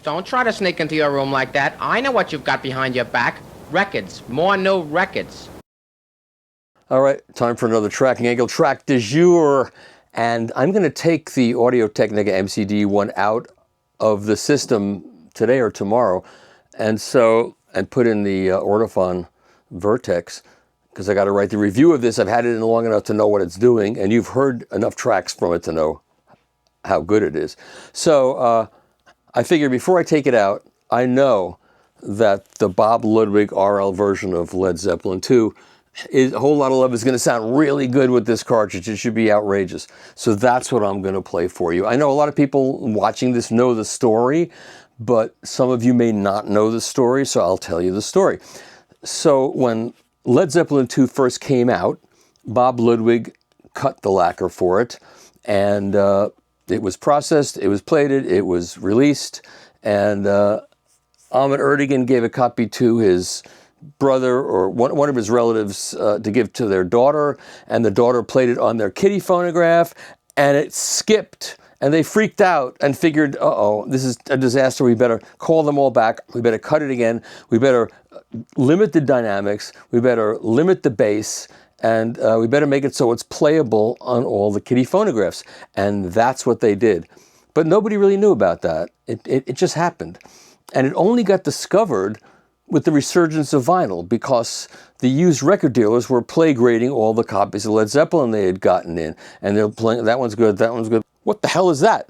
Don't try to sneak into your room like that. I know what you've got behind your back. Records. More new records. All right, time for another tracking angle. Track de jour. And I'm going to take the Audio-Technica MCD1 out of the system today or tomorrow, and put in the Ortophon Vertex, because I got to write the review of this. I've had it in long enough to know what it's doing, and you've heard enough tracks from it to know how good it is. So I figured before I take it out, I know that the Bob Ludwig RL version of Led Zeppelin II is a whole lot of love is going to sound really good with this cartridge. It should be outrageous. So that's what I'm going to play for you. I know a lot of people watching this know the story, but some of you may not know the story, so I'll tell you the story. So when Led Zeppelin II first came out, Bob Ludwig cut the lacquer for it, and it was processed, it was plated, it was released, and Ahmet Ertegun gave a copy to his brother or one of his relatives to give to their daughter, and the daughter played it on their kitty phonograph, and it skipped, and they freaked out and figured, uh-oh, this is a disaster, we better call them all back, we better cut it again, we better limit the dynamics, we better limit the bass, and we better make it so it's playable on all the kitty phonographs. And that's what they did. But nobody really knew about that. It just happened. And it only got discovered with the resurgence of vinyl, because the used record dealers were play grading all the copies of Led Zeppelin they had gotten in. And they're playing, that one's good, that one's good. What the hell is that?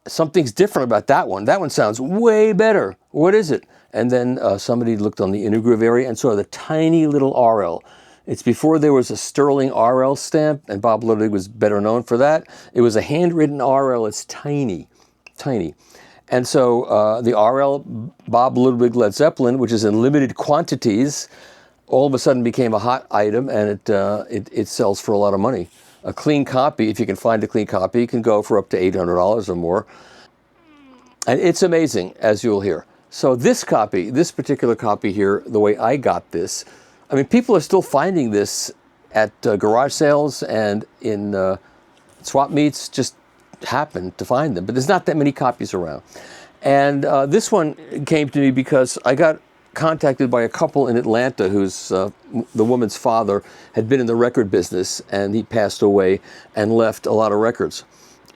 Something's different about that one. That one sounds way better. What is it? And then somebody looked on the intergroove area and saw the tiny little RL. It's before there was a sterling RL stamp, and Bob Ludwig was better known for that. It was a handwritten RL. It's tiny, tiny. And so the RL Bob Ludwig Led Zeppelin, which is in limited quantities, all of a sudden became a hot item, and it sells for a lot of money. A clean copy, if you can find a clean copy, can go for up to $800 or more. And it's amazing, as you'll hear. So this copy, this particular copy here, the way I got this, I mean, people are still finding this at garage sales and in swap meets, just happen to find them. But there's not that many copies around. And this one came to me because I got contacted by a couple in Atlanta whose the woman's father had been in the record business, and he passed away and left a lot of records.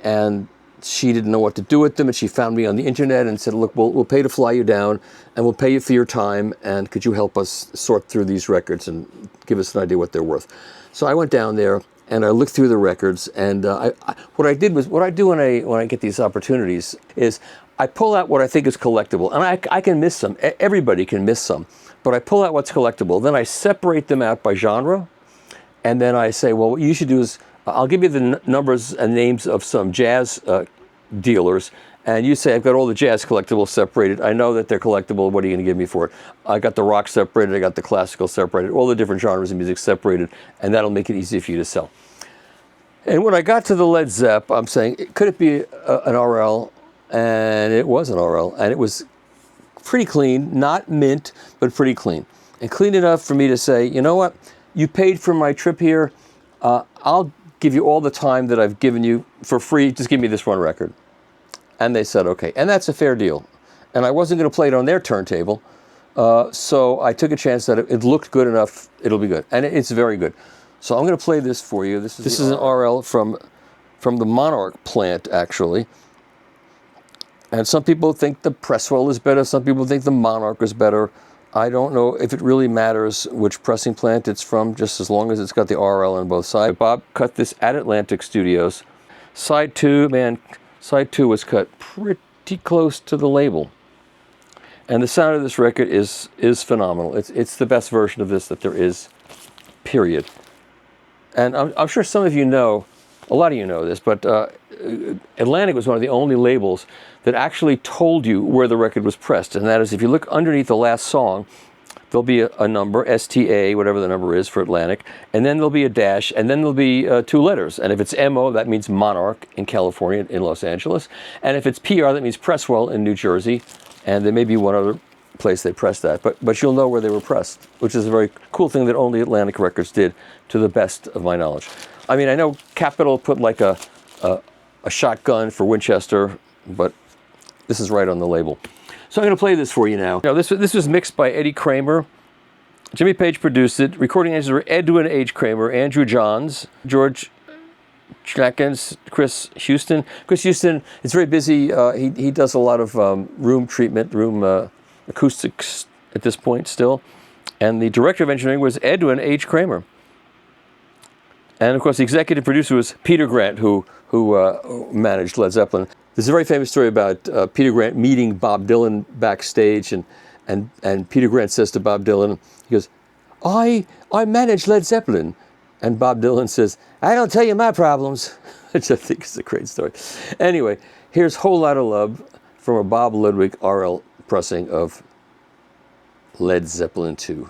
And she didn't know what to do with them, and she found me on the internet and said, look, we'll pay to fly you down, and we'll pay you for your time, and could you help us sort through these records and give us an idea what they're worth? So I went down there, and I looked through the records, and what I did was, what I do when I get these opportunities is I pull out what I think is collectible, and I can miss some. Everybody can miss some, but I pull out what's collectible. Then I separate them out by genre, and then I say, well, what you should do is, I'll give you the numbers and names of some jazz dealers, and you say, I've got all the jazz collectibles separated. I know that they're collectible. What are you going to give me for it? I got the rock separated. I got the classical separated. All the different genres of music separated, and that'll make it easy for you to sell. And when I got to the Led Zepp, I'm saying, could it be an RL? And it was an RL, and it was pretty clean, not mint, but pretty clean. And clean enough for me to say, you know what? You paid for my trip here. I'll give you all the time that I've given you for free. Just give me this one record. And they said, okay. And that's a fair deal. And I wasn't going to play it on their turntable. So I took a chance that it looked good enough, it'll be good. And it's very good. So I'm going to play this for you. This is an RL from the Monarch plant, actually. And some people think the Presswell is better. Some people think the Monarch is better. I don't know if it really matters which pressing plant it's from, just as long as it's got the RL on both sides. Bob cut this at Atlantic Studios. Side 2, man, side 2 was cut pretty close to the label. And the sound of this record is phenomenal. It's the best version of this that there is, period. And I'm sure some of you know, a lot of you know this, but Atlantic was one of the only labels that actually told you where the record was pressed. And that is, if you look underneath the last song, there'll be a number, STA, whatever the number is for Atlantic, and then there'll be a dash, and then there'll be 2 letters. And if it's MO, that means Monarch in California, in Los Angeles. And if it's PR, that means Presswell in New Jersey. And there may be one other place they pressed that, but you'll know where they were pressed, which is a very cool thing that only Atlantic Records did, to the best of my knowledge. I mean, I know Capitol put like a shotgun for Winchester, but This is right on the label. So I'm going to play this for you now. Now this was mixed by Eddie Kramer. Jimmy Page produced it. Recording engineers were Edwin H. Kramer, Andrew Johns, George Jackins, Chris Houston. Chris Houston is very busy. He does a lot of room treatment, room acoustics at this point still. And the director of engineering was Edwin H. Kramer. And of course, the executive producer was Peter Grant, who managed Led Zeppelin. There's a very famous story about Peter Grant meeting Bob Dylan backstage, and Peter Grant says to Bob Dylan, he goes, I manage Led Zeppelin. And Bob Dylan says, I don't tell you my problems, which I think is a great story. Anyway, here's Whole Lotta Love from a Bob Ludwig RL pressing of Led Zeppelin II.